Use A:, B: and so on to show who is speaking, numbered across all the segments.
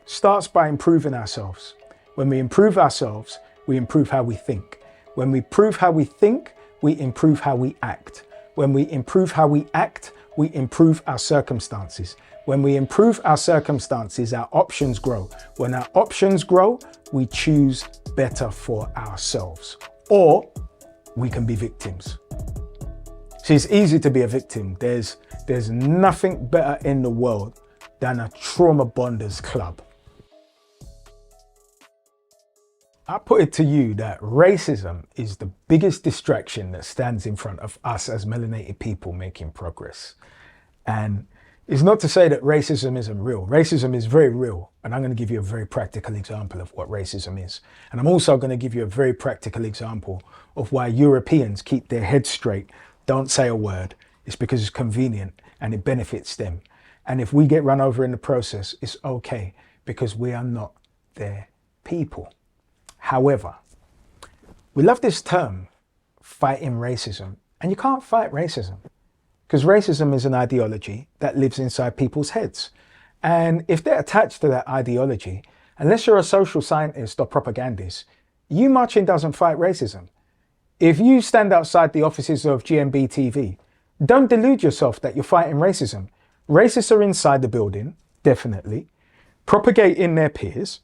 A: starts by improving ourselves. When we improve ourselves, we improve how we think. When we improve how we think, we improve how we act. When we improve how we act, we improve our circumstances. When we improve our circumstances, our options grow. When our options grow, we choose better for ourselves. Or we can be victims. See, it's easy to be a victim. There's nothing better in the world than a trauma bonders club. I put it to you that racism is the biggest distraction that stands in front of us as melanated people making progress. And it's not to say that racism isn't real. Racism is very real. And I'm going to give you a very practical example of what racism is. And I'm also going to give you a very practical example of why Europeans keep their heads straight, don't say a word. It's because it's convenient and it benefits them. And if we get run over in the process, it's okay because we are not their people. However, we love this term, fighting racism, and you can't fight racism because racism is an ideology that lives inside people's heads. And if they're attached to that ideology, unless you're a social scientist or propagandist, you marching doesn't fight racism. If you stand outside the offices of GMB TV, don't delude yourself that you're fighting racism. Racists are inside the building, definitely, propagating their peers,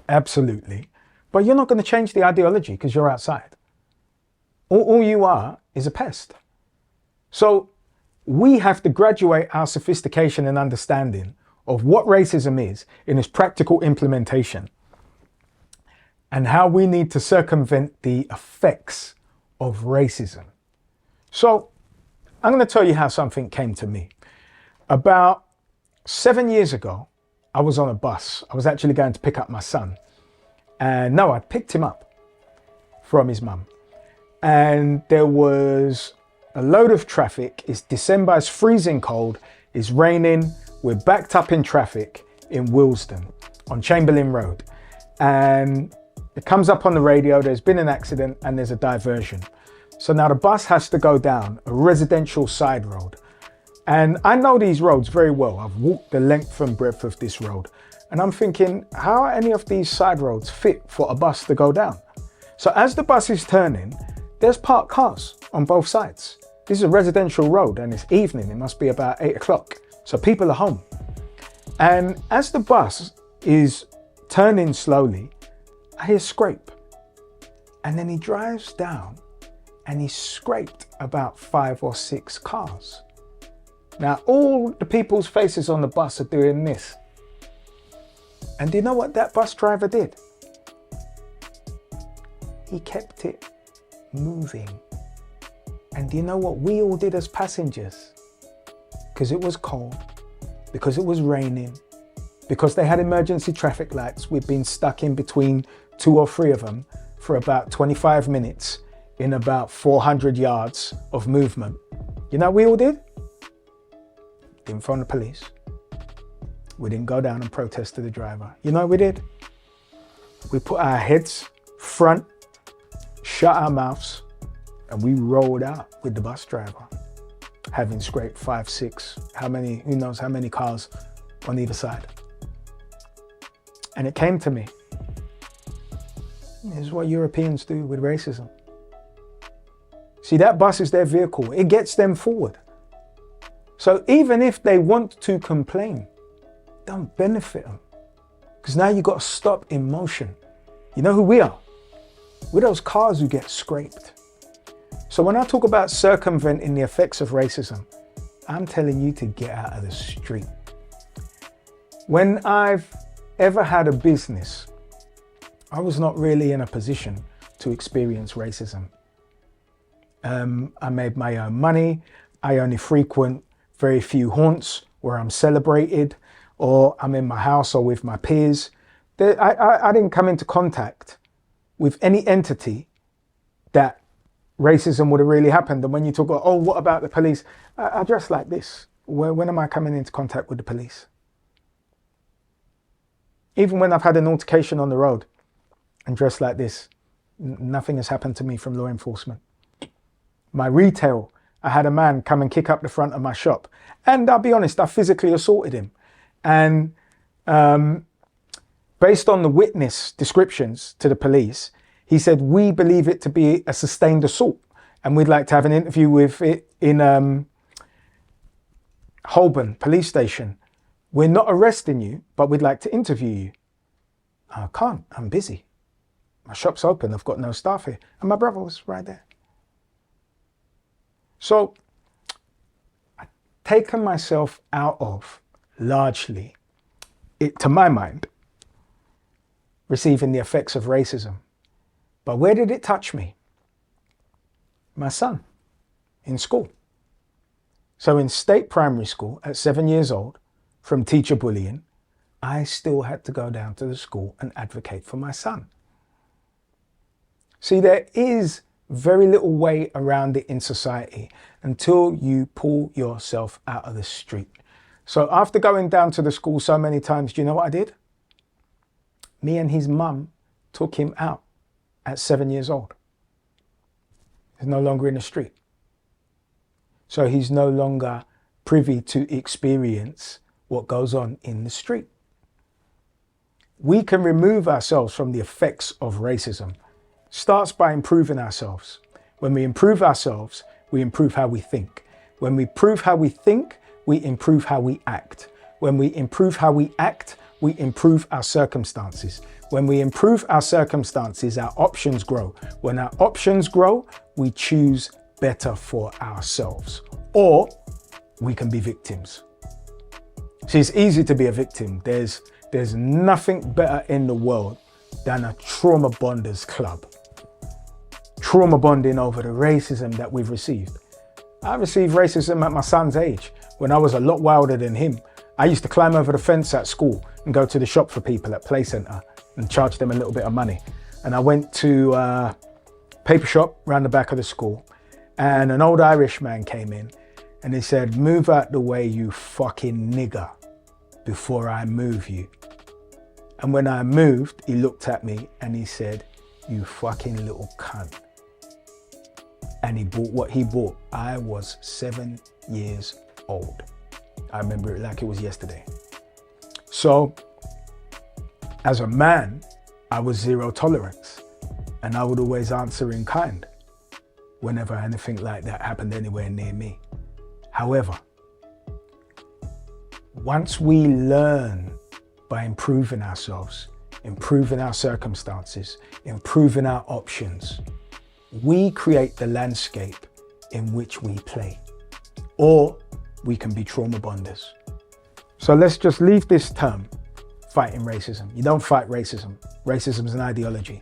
A: absolutely. But you're not going to change the ideology because you're outside. All you are is a pest. So we have to graduate our sophistication and understanding of what racism is in its practical implementation and how we need to circumvent the effects of racism. So I'm going to tell you how something came to me. About 7 years ago, I was on a bus. I was actually going to pick up my son. And no, I picked him up from his mum. And there was a load of traffic. It's December, it's freezing cold, it's raining. We're backed up in traffic in Willesden on Chamberlain Road. And it comes up on the radio, there's been an accident and there's a diversion. So now the bus has to go down a residential side road. And I know these roads very well. I've walked the length and breadth of this road. And I'm thinking, how are any of these side roads fit for a bus to go down? So as the bus is turning, there's parked cars on both sides. This is a residential road and it's evening. It must be about 8 o'clock. So people are home. And as the bus is turning slowly, I hear scrape. And then he drives down and he scraped about 5 or 6 cars. Now, all the people's faces on the bus are doing this. And do you know what that bus driver did? He kept it moving. And do you know what we all did as passengers? Because it was cold, because it was raining, because they had emergency traffic lights, we'd been stuck in between 2 or 3 of them for about 25 minutes in about 400 yards of movement. You know what we all did? Didn't phone the police. We didn't go down and protest to the driver. You know what we did? We put our heads front, shut our mouths, and we rolled out with the bus driver, having scraped 5, 6, who knows how many cars on either side. And it came to me. This is what Europeans do with racism. See, that bus is their vehicle. It gets them forward. So even if they want to complain, don't benefit them. Because now you've got to stop emotion. You know who we are? We're those cars who get scraped. So when I talk about circumventing the effects of racism, I'm telling you to get out of the street. When I've ever had a business, I was not really in a position to experience racism. I made my own money. I only frequent very few haunts where I'm celebrated, or I'm in my house or with my peers. I didn't come into contact with any entity that racism would have really happened. And when you talk about, oh, what about the police? I dress like this. When am I coming into contact with the police? Even when I've had an altercation on the road and dressed like this, nothing has happened to me from law enforcement. My retail, I had a man come and kick up the front of my shop. And I'll be honest, I physically assaulted him. And Based on the witness descriptions to the police, he said, we believe it to be a sustained assault and we'd like to have an interview with it in Holborn police station. We're not arresting you, but we'd like to interview you. I can't, I'm busy. My shop's open, I've got no staff here. And my brother was right there. So I've taken myself out of, largely, to my mind, receiving the effects of racism. But where did it touch me? My son, in school. So in state primary school, at 7 years old, from teacher bullying, I still had to go down to the school and advocate for my son. See, there is very little way around it in society until you pull yourself out of the street. So after going down to the school so many times, do you know what I did? Me and his mum took him out at 7 years old. He's no longer in the street. So he's no longer privy to experience what goes on in the street. We can remove ourselves from the effects of racism. Starts by improving ourselves. When we improve ourselves, we improve how we think. When we improve how we think, we improve how we act. When we improve how we act, we improve our circumstances. When we improve our circumstances, our options grow. When our options grow, we choose better for ourselves. Or we can be victims. See, it's easy to be a victim. There's nothing better in the world than a trauma bonders club. Trauma bonding over the racism that we've received. I received racism at my son's age, when I was a lot wilder than him. I used to climb over the fence at school and go to the shop for people at Play Centre and charge them a little bit of money. And I went to a paper shop around the back of the school, and an old Irish man came in and he said, "Move out the way, you fucking nigger, before I move you." And when I moved, he looked at me and he said, "You fucking little cunt." And he bought what he bought. I was 7 years old. I remember it like it was yesterday. So, as a man, I was zero tolerance. And I would always answer in kind whenever anything like that happened anywhere near me. However, once we learn by improving ourselves, improving our circumstances, improving our options, we create the landscape in which we play. Or we can be trauma bonders. So let's just leave this term, fighting racism. You don't fight racism. Racism is an ideology.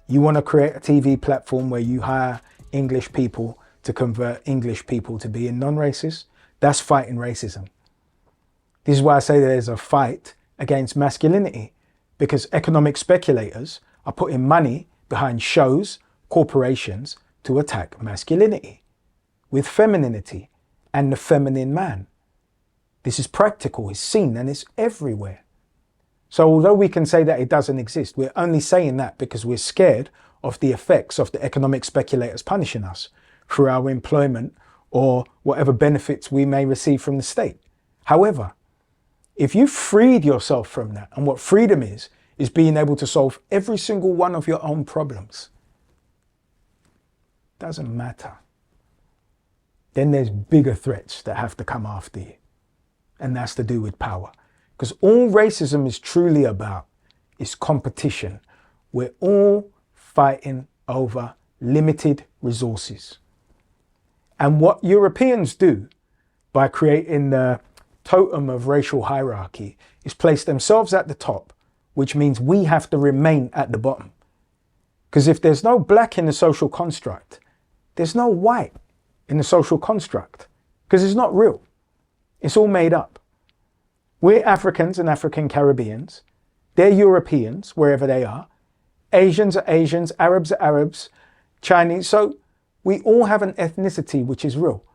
A: You want to create a TV platform where you hire English people to convert English people to being non-racist? That's fighting racism. This is why I say there's a fight against masculinity, because economic speculators are putting money behind shows, corporations to attack masculinity with femininity and the feminine man. This is practical, it's seen, and it's everywhere. So although we can say that it doesn't exist, we're only saying that because we're scared of the effects of the economic speculators punishing us through our employment or whatever benefits we may receive from the state. However, if you freed yourself from that, and what freedom is being able to solve every single one of your own problems, doesn't matter. Then there's bigger threats that have to come after you. And that's to do with power. Because all racism is truly about is competition. We're all fighting over limited resources. And what Europeans do by creating the totem of racial hierarchy is place themselves at the top, which means we have to remain at the bottom. Because if there's no black in the social construct, there's no white in the social construct, because it's not real. It's all made up. We're Africans and African Caribbeans. They're Europeans, wherever they are. Asians are Asians, Arabs are Arabs, Chinese. So we all have an ethnicity which is real.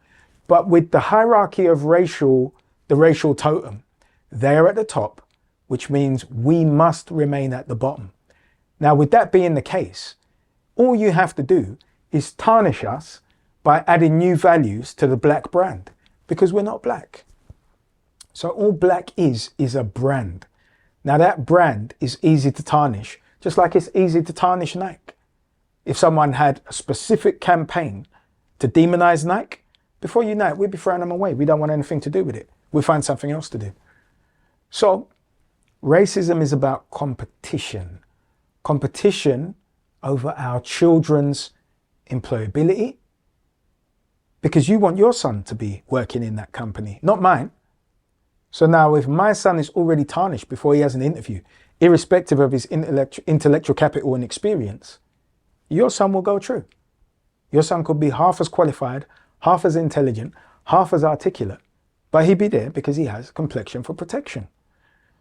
A: But with the hierarchy of the racial totem, they're at the top, which means we must remain at the bottom. Now, with that being the case, all you have to do is tarnish us by adding new values to the black brand, because we're not black. So all black is a brand. Now that brand is easy to tarnish, just like it's easy to tarnish Nike. If someone had a specific campaign to demonize Nike, before you know it, we'd be throwing them away. We don't want anything to do with it. We'll find something else to do. So racism is about competition. Competition over our children's employability, because you want your son to be working in that company, not mine. So now if my son is already tarnished before he has an interview, irrespective of his intellectual capital and experience, your son will go through. Your son could be half as qualified, half as intelligent, half as articulate, but he'd be there because he has complexion for protection.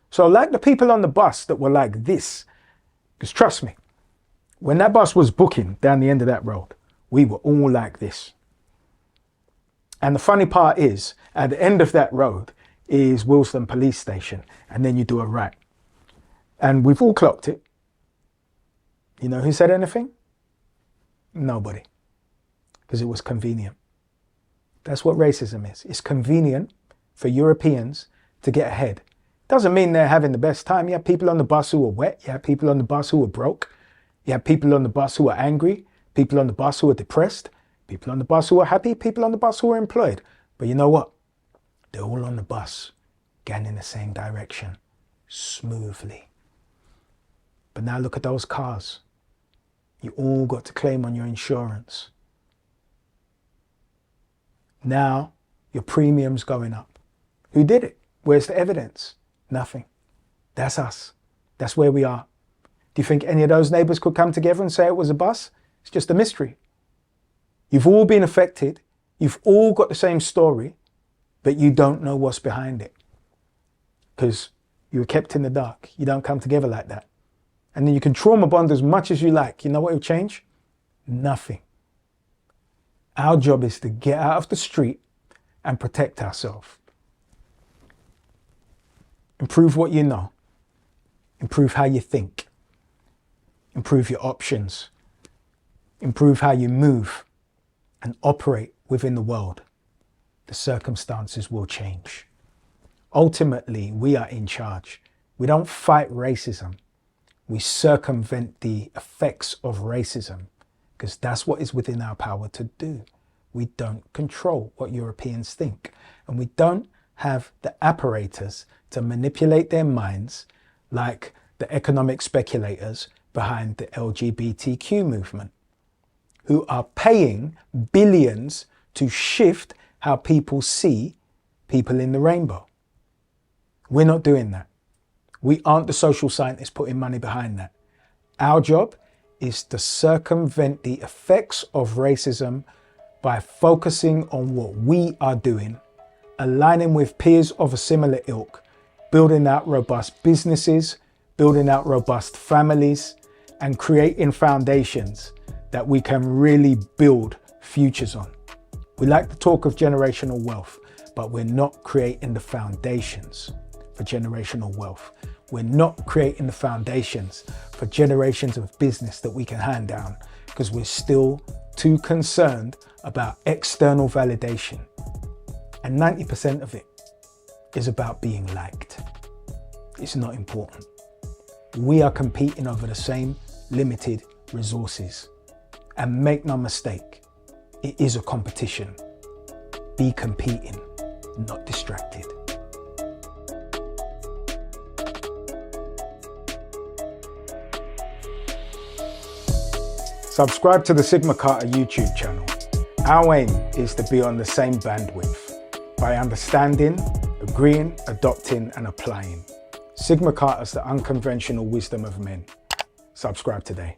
A: So like the people on the bus that were like this, because trust me, when that bus was booking down the end of that road, we were all like this. And the funny part is, at the end of that road is Wilson Police Station, and then you do a right. And we've all clocked it. You know who said anything? Nobody. Because it was convenient. That's what racism is. It's convenient for Europeans to get ahead. Doesn't mean they're having the best time. You have people on the bus who are wet. You have people on the bus who are broke. You have people on the bus who are angry. People on the bus who are depressed. People on the bus who are happy. People on the bus who are employed. But you know what? They're all on the bus, going in the same direction, smoothly. But now look at those cars. You all got to claim on your insurance. Now your premium's going up. Who did it? Where's the evidence? Nothing. That's us. That's where we are. Do you think any of those neighbors could come together and say it was a bus? It's just a mystery. You've all been affected. You've all got the same story, but you don't know what's behind it because you were kept in the dark. You don't come together like that. And then you can trauma bond as much as you like. You know what will change? Nothing. Our job is to get out of the street and protect ourselves. Improve what you know. Improve how you think. Improve your options. Improve how you move and operate within the world. The circumstances will change. Ultimately, we are in charge. We don't fight racism. We circumvent the effects of racism because that's what is within our power to do. We don't control what Europeans think, and we don't have the apparatus to manipulate their minds like the economic speculators behind the LGBTQ movement, who are paying billions to shift how people see people in the rainbow. We're not doing that. We aren't the social scientists putting money behind that. Our job is to circumvent the effects of racism by focusing on what we are doing, aligning with peers of a similar ilk, building out robust businesses, building out robust families, and creating foundations that we can really build futures on. We like to talk of generational wealth, but we're not creating the foundations for generational wealth. We're not creating the foundations for generations of business that we can hand down because we're still too concerned about external validation. And 90% of it is about being liked. It's not important. We are competing over the same limited resources. And make no mistake, it is a competition. Be competing, not distracted. Subscribe to the SigmaCarta YouTube channel. Our aim is to be on the same bandwidth by understanding, agreeing, adopting, and applying. SigmaCarta is the unconventional wisdom of men. Subscribe today.